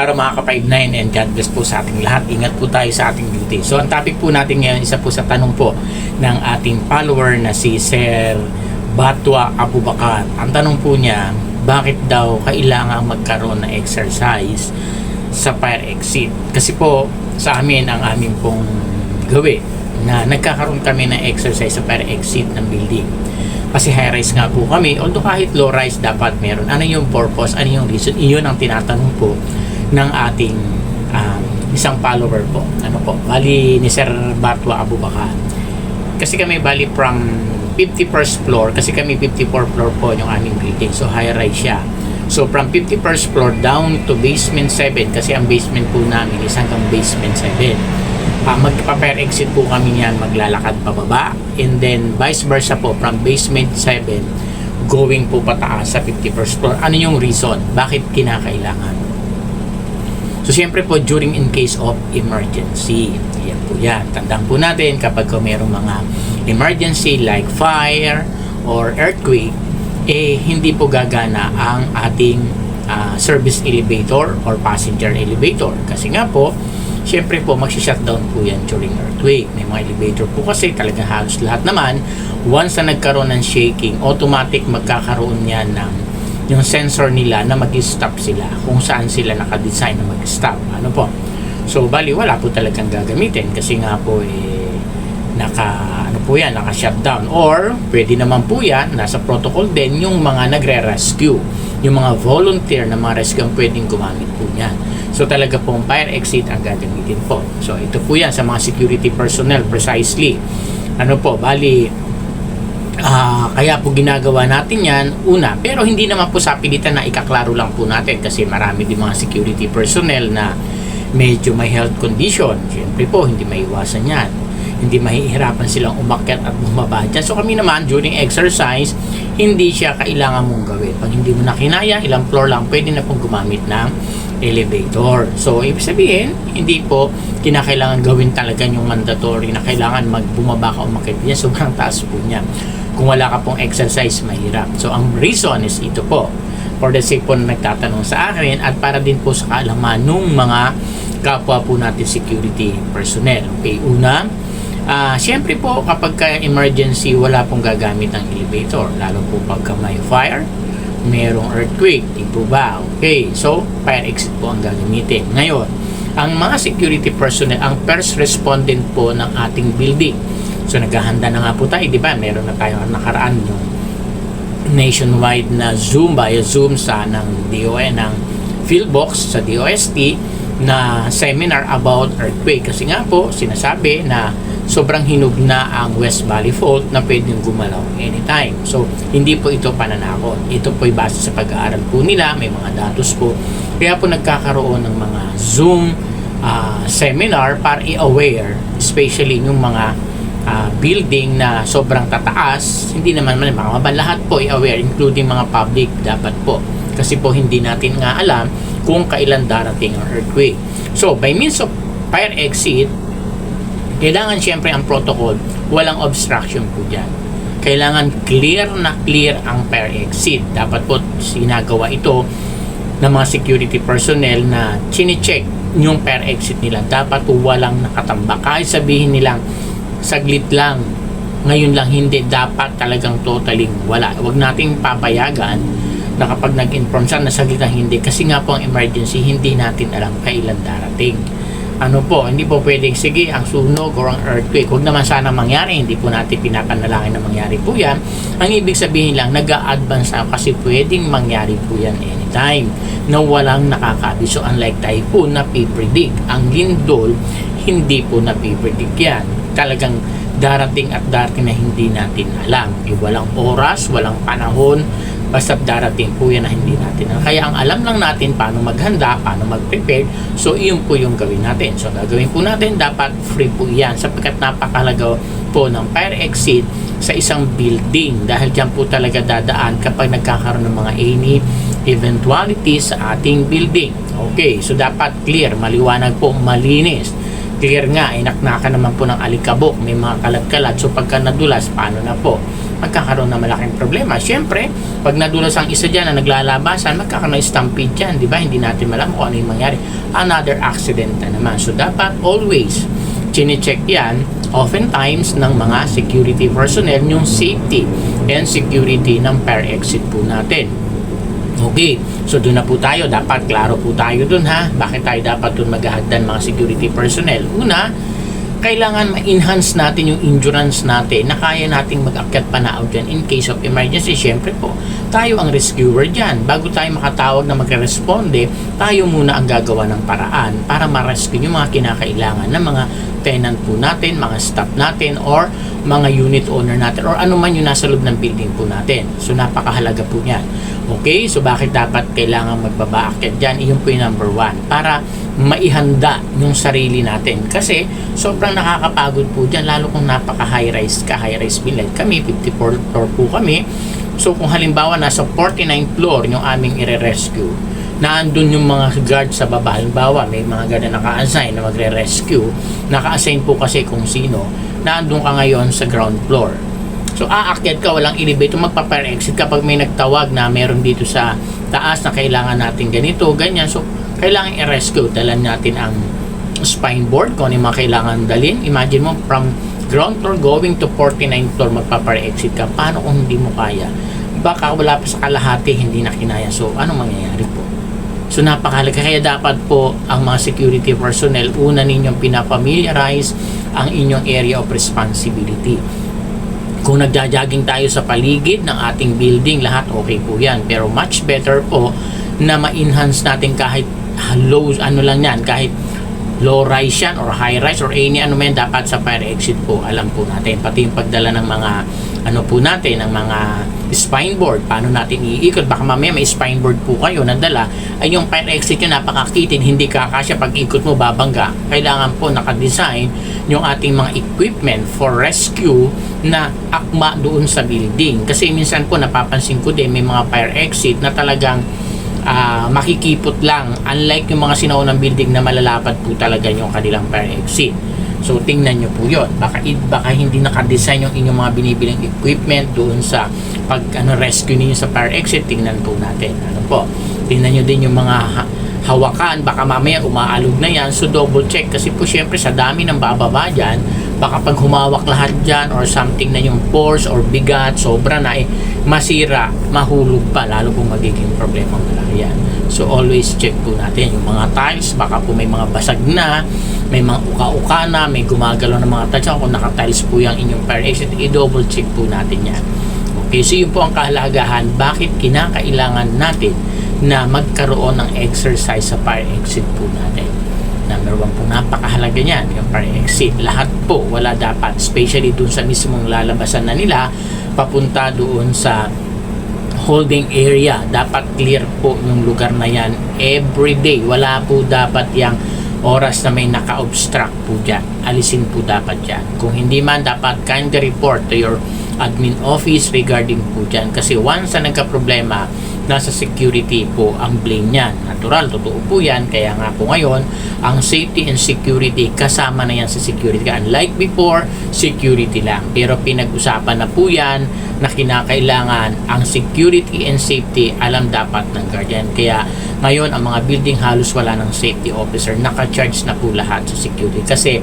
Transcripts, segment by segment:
araw mga ka-59 and God bless po sa ating lahat. Ingat po tayo sa ating duty. So ang topic po natin ngayon, isa po sa tanong po ng ating follower na si Sir Batwa Abubakar. Ang tanong po niya, bakit daw kailangan magkaroon ng exercise sa fire exit? Kasi po sa amin, ang amin pong gawin na nagkakaroon kami ng exercise sa fire exit ng building. Kasi high-rise nga po kami, although kahit low-rise dapat meron. Ano yung purpose? Ano yung reason? Iyon ang tinatanong po ng ating isang follower po. Ano po? Bali ni Sir Batwa Abubakar. Kasi kami bali from 51st floor, kasi kami 54th floor po yung aming building. So high-rise siya. So from 51st floor down to basement 7, kasi ang basement po namin is hanggang basement 7. Magpa-fire exit po kami yan, maglalakad pababa, and then vice versa po from basement 7 going po pataas sa 51st floor. Ano yung reason? Bakit kinakailangan? So siyempre po during in case of emergency, yan po yan. Tandaan po natin kapag mayroong mga emergency like fire or earthquake, hindi po gagana ang ating service elevator or passenger elevator. Kasi nga po, siyempre po magsi-shutdown po yan during earthquake. May mga elevator po kasi talagang halos lahat naman, once na nagkaroon ng shaking, automatic magkakaroon yan ng yung sensor nila na mag-stop sila kung saan sila nakadesign na mag-stop. Ano po? So bali wala po talagang gagamitin kasi nga po naka-shutdown, or pwede naman po yan, nasa protocol din yung mga nagre-rescue, yung mga volunteer na mga rescue ang pwedeng gumamit po yan. So talaga pong fire exit ang gagamitin po. So ito po yan sa mga security personnel precisely. Ano po, bali kaya po ginagawa natin yan una, pero hindi naman po sa pilitan na ikaklaro lang po natin kasi marami din mga security personnel na medyo may health condition. Siyempre po hindi maiwasan yan, hindi mahihirapan silang umakyat at bumaba dyan. So kami naman during exercise, hindi siya kailangan mong gawin. Pag hindi mo na kinaya, ilang floor lang, pwede na pong gumamit ng elevator. So ibig sabihin, hindi po kinakailangan gawin talaga yung mandatory na kailangan magbumaba ka umakyat niya, sobrang taas po niya. Kung wala ka pong exercise, mahirap. So ang reason is ito po, for the sake po na nagtatanong sa akin at para din po sa kaalaman ng mga kapwa po natin security personnel. Okay, una, siyempre po kapag ka emergency, wala pong gagamit ng elevator, lalo po pagka may fire, mayroong earthquake, di po ba? Okay, so fire exit po ang gagamitin. Ngayon, ang mga security personnel, ang first respondent po ng ating building. So naghahanda na nga po tayo, di ba? Meron na tayong nakaraan yung nationwide na Zoom sa ng DOE, ng Philbox sa DOST na seminar about earthquake. Kasi nga po, sinasabi na sobrang hinog na ang West Valley Fault na pwedeng gumalaw anytime. So, hindi po ito pananakot. Ito po ay base sa pag-aaral po nila. May mga datos po. Kaya po nagkakaroon ng mga Zoom seminar para i-aware, especially yung mga building na sobrang tataas. Hindi naman mga lahat po i-aware, including mga public dapat po. Kasi po hindi natin nga alam kung kailan darating ang earthquake. So, by means of fire exit, kailangan siyempre ang protocol, walang obstruction po dyan. Kailangan clear na clear ang fire exit. Dapat po sinagawa ito ng mga security personnel na chine-check yung fire exit nila. Dapat po walang nakatambak. Kahit sabihin nilang saglit lang, ngayon lang, hindi. Dapat talagang totaling wala. Huwag nating papayagan na kapag nag-inform siya na saglit lang, hindi. Kasi nga po ang emergency, hindi natin alam kailan darating. Ano po, hindi po pwedeng sige ang sunog o ang earthquake, huwag naman sana mangyari, hindi po natin pinapanalangin na mangyari po yan. Ang ibig sabihin lang, nag-a-advance kasi pwedeng mangyari po yan anytime na walang nakakabiso, unlike typhoon na pipredict. Ang lindol, hindi po na pipredict yan, talagang darating at darating na hindi natin alam. Walang oras, walang panahon, basta darating po yan na hindi natin alam. Kaya ang alam lang natin paano maghanda, paano mag-prepare. So iyon po yung gawin natin. So gagawin po natin, dapat free po yan sapagkat napakahalaga po ng fire exit sa isang building dahil dyan po talaga dadaan kapag nagkakaroon ng mga any eventualities sa ating building. Okay, so dapat clear, maliwanag po, malinis. Clear nga, inaknakan naman po ng alikabok, may mga kalat-kalat. So pagka nadulas, paano na po? magkakaroon ng malaking problema. Siyempre, pag nadulas ang isa dyan na naglalabasan, magkakaroon ng stampede dyan, di ba? Hindi natin malam kung ano yung mangyari. Another accident na naman. So, dapat always chine-check yan oftentimes ng mga security personnel yung safety and security ng fire exit po natin. Okay, so doon na po tayo. Dapat klaro po tayo doon, ha. Bakit tayo dapat doon maghahagdan mga security personnel? Una, kailangan ma-enhance natin yung endurance natin na kaya nating mag-akyat panaaw dyan in case of emergency. Siyempre po, tayo ang rescuer dyan. Bago tayo makatawag na magre-responde, tayo muna ang gagawa ng paraan para ma-rescue yung mga kinakailangan ng mga tenant po natin, mga staff natin, or mga unit owner natin, or ano man yung nasa loob ng building po natin. So, napakahalaga po niyan. Okay? So, bakit dapat kailangan magbaba-akyat dyan? Iyon po yung number 1. Para maihanda yung sarili natin. Kasi, sobrang nakakapagod po dyan, lalo kung napaka-high-rise ka, high-rise building. Kami, 54 floor po kami. So, kung halimbawa, nasa 49th floor yung aming i-rescue, naandun yung mga guard sa baba. Halimbawa, may mga guard na naka-assign na magre-rescue. Naka-assign po kasi kung sino. Naandun ka ngayon sa ground floor. So, aakyat ka, walang elevator, magpa-fire exit kapag may nagtawag na meron dito sa taas na kailangan natin ganito, ganyan. So, kailangan i-rescue. Dalan natin ang spine board kung ano yung mga kailangan dalhin. Imagine mo, from ground floor going to 49th floor, magpa-fire exit ka. Paano kung hindi mo kaya? Baka wala pa sa kalahati, hindi na kinaya. So, anong mangyayari po? So, napakahalaga. Kaya dapat po ang mga security personnel, una ninyong pinapamiliarize ang inyong area of responsibility. Kung nagja-jogging tayo sa paligid ng ating building, lahat okay po yan. Pero much better po na ma-enhance natin kahit low, ano lang yan, kahit low rise yan or high rise or any ano man, dapat sa fire exit po, alam po natin. Pati yung pagdala ng mga ano po natin, ng mga spine board, paano natin iikot. Baka mamaya may spine board po kayo nadala, ay yung fire exit nyo napakakitin, hindi kakasya, pag ikot mo babangga. Kailangan po nakadesign yung ating mga equipment for rescue na akma doon sa building. Kasi minsan po napapansin ko din, may mga fire exit na talagang makikipot lang, unlike yung mga sinaunang building na malalapad po talaga yung kanilang fire exit. So, tingnan nyo po yun. Baka hindi nakadesign yung inyong mga binibiling equipment doon sa rescue ninyo sa fire exit. Tingnan po natin. Ano po? Tingnan nyo din yung mga hawakan. Baka mamaya umaalog na yan. So, double check. Kasi po, syempre, sa dami ng bababa dyan, baka pag humawak lahat dyan or something na yung force or bigat, sobra na masira, mahulog pa. Lalo kung magiging problema malaki yan. So, always check po natin yung mga tiles. Baka po may mga basag na, may mga uka-uka na, may gumagalaw ng mga tiles. Kung naka-tiles po yung inyong fire exit, i-double check po natin yan. Okay, so yun po ang kahalagahan. Bakit kinakailangan natin na magkaroon ng exercise sa fire exit po natin? Number 1 po, napakahalaga niyan, yung fire exit. Lahat po, wala dapat, especially doon sa mismong lalabasan na nila, papunta doon sa holding area. Dapat clear po yung lugar na yan everyday. Wala po dapat yung oras na may naka-obstruct po dyan. Alisin po dapat dyan. Kung hindi man, dapat kindly report to your admin office regarding po dyan. Kasi once na nagka-problema, nasa security po ang blame niyan. Natural, totoo po yan. Kaya nga po ngayon, ang safety and security, kasama na yan sa security. Unlike before, security lang. Pero pinag-usapan na po yan na kinakailangan ang security and safety, alam dapat ng guardian. Kaya ngayon, ang mga building halos wala ng safety officer. Naka-charge na po lahat sa security. Kasi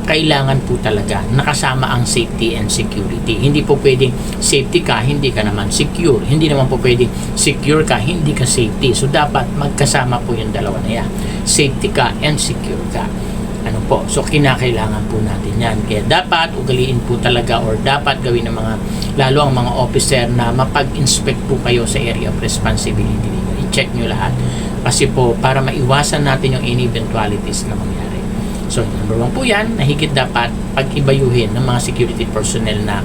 kailangan po talaga nakasama ang safety and security. Hindi po pwedeng safety ka, hindi ka naman secure. Hindi naman po pwedeng secure ka, hindi ka safety. So, dapat magkasama po yung dalawa na yan. Safety ka and secure ka. Ano po? So, kinakailangan po natin yan. Kaya dapat ugaliin po talaga or dapat gawin ng mga, lalo ang mga officer na mapag-inspect po kayo sa area of responsibility. I-check nyo lahat. Kasi po, para maiwasan natin yung any eventualities na mangyari. So, number 1 po yan, na higit dapat pag-ibayuhin ng mga security personnel na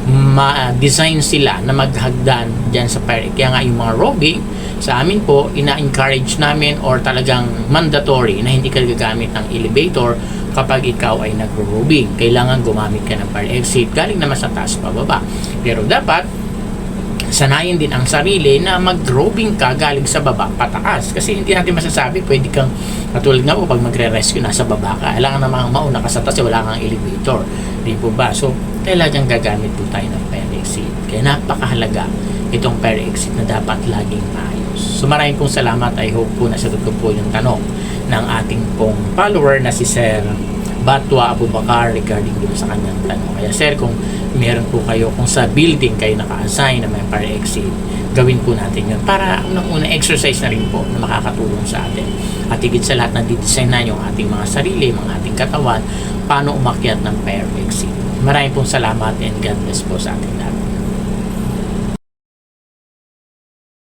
ma-design sila na maghagdan dyan sa fire. Kaya nga yung mga roving, sa amin po, ina-encourage namin or talagang mandatory na hindi ka gagamit ng elevator kapag ikaw ay nagro-roving. Kailangan gumamit ka ng fire exit galing naman sa taas pababa. Pero dapat sanayin din ang sarili na mag-roving ka galing sa baba pataas. Kasi hindi natin masasabi, pwede kang, katulad nga po, pag magre-rescue, nasa baba ka. Kailangan namang mauna ka sa taas, wala kang elevator. Di po ba? So, talagang gagamit po tayo ng fire exit. Kaya napakahalaga itong fire exit na dapat laging maayos. So maraming pong salamat. I hope po nasagot ko po yung tanong ng ating pong follower na si Sir Batwa Abubakar regarding dun sa kanyang tanong. Kaya sir, kung meron po kayo, kung sa building kayo naka-assign na may fire exit, gawin po natin yun para unang-una exercise na rin po na makakatulong sa atin. At higit sa lahat na didesign na yung ating mga sarili, mga ating katawan, paano umakyat ng fire exit. Maraming pong salamat and God bless po sa ating lahat.